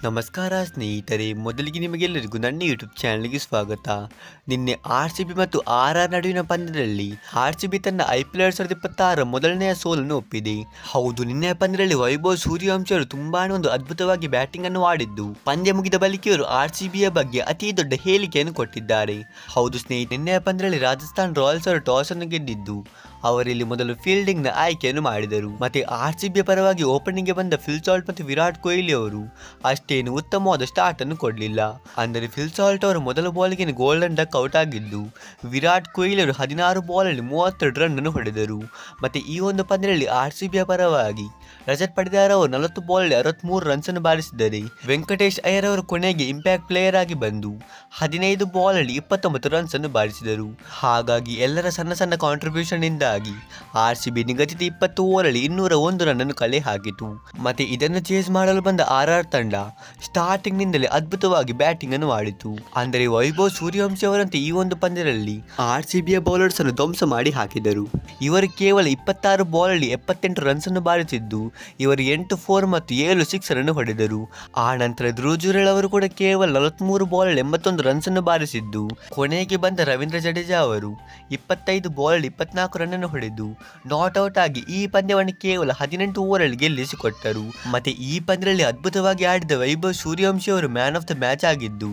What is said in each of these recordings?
ನಮಸ್ಕಾರ ಸ್ನೇಹಿತರೆ, ಮೊದಲಿಗೆ ನಿಮಗೆಲ್ಲರಿಗೂ ನನ್ನ ಯೂಟ್ಯೂಬ್ ಚಾನಲ್ಗೆ ಸ್ವಾಗತ. ನಿನ್ನೆ RCB ಮತ್ತು RR ನಡುವಿನ ಪಂದ್ಯದಲ್ಲಿ RCB ತನ್ನ IPL 2026 ಮೊದಲನೆಯ ಸೋಲನ್ನು ಒಪ್ಪಿದೆ. ಹೌದು, ನಿನ್ನೆಯ ಪಂದ್ಯದಲ್ಲಿ ವೈಭವ್ ಸೂರ್ಯವಂಶಿ ಅವರು ತುಂಬಾನೇ ಒಂದು ಅದ್ಭುತವಾಗಿ ಬ್ಯಾಟಿಂಗ್ ಅನ್ನು ಆಡಿದ್ದು, ಪಂದ್ಯ ಮುಗಿದ ಬಳಿಕ ಇವರು RCBಯ ಬಗ್ಗೆ ಅತಿ ದೊಡ್ಡ ಹೇಳಿಕೆಯನ್ನು ಕೊಟ್ಟಿದ್ದಾರೆ. ಹೌದು ಸ್ನೇಹಿತರೆ, ನಿನ್ನೆಯ ಪಂದ್ಯದಲ್ಲಿ ರಾಜಸ್ಥಾನ್ ರಾಯಲ್ಸ್ ಅವರು ಟಾಸ್ ಅನ್ನು ಗೆದ್ದಿದ್ದು, ಅವರಲ್ಲಿ ಮೊದಲು ಫೀಲ್ಡಿಂಗ್ ನ ಆಯ್ಕೆಯನ್ನು ಮಾಡಿದರು. ಮತ್ತೆ RCB ಪರವಾಗಿ ಓಪನಿಂಗ್ ಗೆ ಬಂದ ಫಿಲ್ ಸಾಲ್ಟ್ ಮತ್ತು ವಿರಾಟ್ ಕೊಹ್ಲಿ ಅವರು ಅಷ್ಟೇನು ಉತ್ತಮವಾದ ಸ್ಟಾರ್ಟ್ ಅನ್ನು ಕೊಡಲಿಲ್ಲ. ಅಂದರೆ ಫಿಲ್ ಸಾಲ್ಟ್ ಅವರು ಮೊದಲ ಬಾಲ್ಗೆ ಗೋಲ್ಡನ್ ಡಕ್ ಔಟ್ ಆಗಿದ್ದು, ವಿರಾಟ್ ಕೊಹ್ಲಿ ಅವರು 16 ಬಾಲಲ್ಲಿ 32 ರನ್ ಅನ್ನು ಹೊಡೆದರು. ಮತ್ತೆ ಈ ಒಂದು ಪಂದ್ಯದಲ್ಲಿ RCBಯ ಪರವಾಗಿ ರಜತ್ ಪಡಿದಾರ್ ಅವರು 40 ಬಾಲಲ್ಲಿ 63 ರನ್ಸ್ ಅನ್ನು ಬಾರಿಸಿದರೆ, ವೆಂಕಟೇಶ್ ಅಯ್ಯರ್ ಅವರು ಕೊನೆಗೆ ಇಂಪ್ಯಾಕ್ಟ್ ಪ್ಲೇಯರ್ ಆಗಿ ಬಂದು 15 ಬಾಲಲ್ಲಿ 29 ರನ್ಸ್ ಅನ್ನು ಬಾರಿಸಿದರು. ಹಾಗಾಗಿ ಎಲ್ಲರ ಸಣ್ಣ ಸಣ್ಣ ಕಾಂಟ್ರಿಬ್ಯೂಷನ್ ಇಂದಾಗಿ RCB ನಿಗದಿತ 20 ಓವರಲ್ಲಿ 201 ರನ್ ಅನ್ನು ಕಲೆ ಹಾಕಿತು. ಮತ್ತೆ ಇದನ್ನು ಚೇಸ್ ಮಾಡಲು ಬಂದ RR ತಂಡ ಸ್ಟಾರ್ಟಿಂಗ್ ನಿಂದಲೇ ಅದ್ಭುತವಾಗಿ ಬ್ಯಾಟಿಂಗ್ ಅನ್ನು ಮಾಡಿತು. ಅಂದರೆ ವೈಭವ್ ಸೂರ್ಯವಂಶಿ ಅವರಂತೆ ಈ ಒಂದು ಪಂದ್ಯದಲ್ಲಿ RCBಯ ಬೌಲರ್ಸ್ ಅನ್ನು ಧ್ವಂಸ ಮಾಡಿ ಹಾಕಿದರು. ಇವರು ಕೇವಲ 26 ಬಾಲಲ್ಲಿ 78 ರನ್ಸ್ ಅನ್ನು ಬಾರಿಸಿದ್ದು, ಇವರು 8 4 ಮತ್ತು 7 ಸಿಕ್ಸರ್ ಅನ್ನು ಹೊಡೆದರು. ಆ ನಂತರ ಧ್ರುವ್ ಜುರೇಲ್ ಅವರು ಕೂಡ ಕೇವಲ 43 ಬಾಲಲ್ಲಿ 81 ರನ್ಸ್ ಅನ್ನು ಬಾರಿಸಿದ್ದು, ಕೊನೆಗೆ ಬಂದ ರವೀಂದ್ರ ಜಡೇಜಾ ಅವರು 25 ಬಾಲಲ್ಲಿ 24 ರನ್ ಅನ್ನು ಹೊಡೆದು ನಾಟ್ ಔಟ್ ಆಗಿ ಈ ಪಂದ್ಯವನ್ನು ಕೇವಲ 18 ಓವರಲ್ಲಿ ಗೆಲ್ಲಿಸಿಕೊಟ್ಟರು. ಮತ್ತೆ ಈ ಪಂದ್ಯದಲ್ಲಿ ಅದ್ಭುತವಾಗಿ ಆಡಿದ ವೈಭವ್ ಸೂರ್ಯವಂಶಿ ಅವರು ಮ್ಯಾನ್ ಆಫ್ ದ ಮ್ಯಾಚ್ ಆಗಿದ್ದು,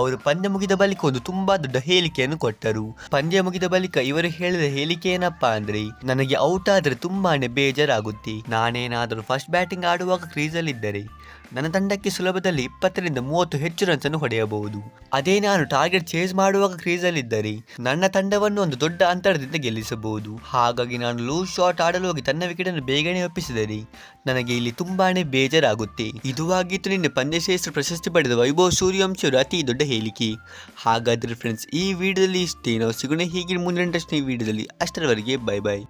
ಅವರು ಪಂದ್ಯ ಮುಗಿದ ಬಳಿಕ ಒಂದು ತುಂಬಾ ದೊಡ್ಡ ಹೇಳಿಕೆಯನ್ನು ಕೊಟ್ಟರು. ಪಂದ್ಯ ಮುಗಿದ ಬಳಿಕ ಇವರು ಹೇಳಿದ ಹೇಳಿಕೆ ಏನಪ್ಪಾ ಅಂದ್ರೆ, ನನಗೆ ಔಟ್ ಆದ್ರೆ ತುಂಬಾನೇ ಬೇಜಾರಾಗುತ್ತೆ. ನಾನೇನಾದರೂ ಫಸ್ಟ್ ಬ್ಯಾಟಿಂಗ್ ಆಡುವಾಗ ಕ್ರೀಸಲ್ಲಿದ್ದರೆ ನನ್ನ ತಂಡಕ್ಕೆ ಸುಲಭದಲ್ಲಿ 20 ರಿಂದ 30 ಹೆಚ್ಚು ರನ್ಸ್ ಅನ್ನು ಹೊಡೆಯಬಹುದು. ಅದೇ ನಾನು ಟಾರ್ಗೆಟ್ ಚೇಸ್ ಮಾಡುವಾಗ ಕ್ರೀಸಲ್ಲಿದ್ದರೆ ನನ್ನ ತಂಡವನ್ನು ಒಂದು ದೊಡ್ಡ ಅಂತರದಿಂದ ಗೆಲ್ಲಿಸಬಹುದು. ಹಾಗಾಗಿ ನಾನು ಲೂಸ್ ಶಾಟ್ ಆಡಲು ಹೋಗಿ ತನ್ನ ವಿಕೆಟ್ ಅನ್ನು ಬೇಗನೆ ಒಪ್ಪಿಸಿದರೆ ನನಗೆ ಇಲ್ಲಿ ತುಂಬಾನೇ ಬೇಜಾರಾಗುತ್ತೆ. ಇದು ಆಗಿತ್ತು ನಿನ್ನೆ ಪಂದ್ಯಶ್ರೇಷ್ಠ ಪ್ರಶಸ್ತಿ ಪಡೆದ ವೈಭವ್ ಸೂರ್ಯವಂಶಿ ಅವರು ಅತಿ ದೊಡ್ಡ ಹೇಳಿಕೆ. ಹಾಗಾದ್ರೆ ಫ್ರೆಂಡ್ಸ್, ಈ ವಿಡಿಯೋದಲ್ಲಿ ಇಷ್ಟೇ. ನಾವು ಸಿಗೋಣ ಹೀಗೆ ಮುಂದಿನ ಇಂಟ್ರೆಸ್ಟಿಂಗ್ ವಿಡಿಯೋದಲ್ಲಿ. ಅಷ್ಟರವರೆಗೆ ಬೈ ಬೈ.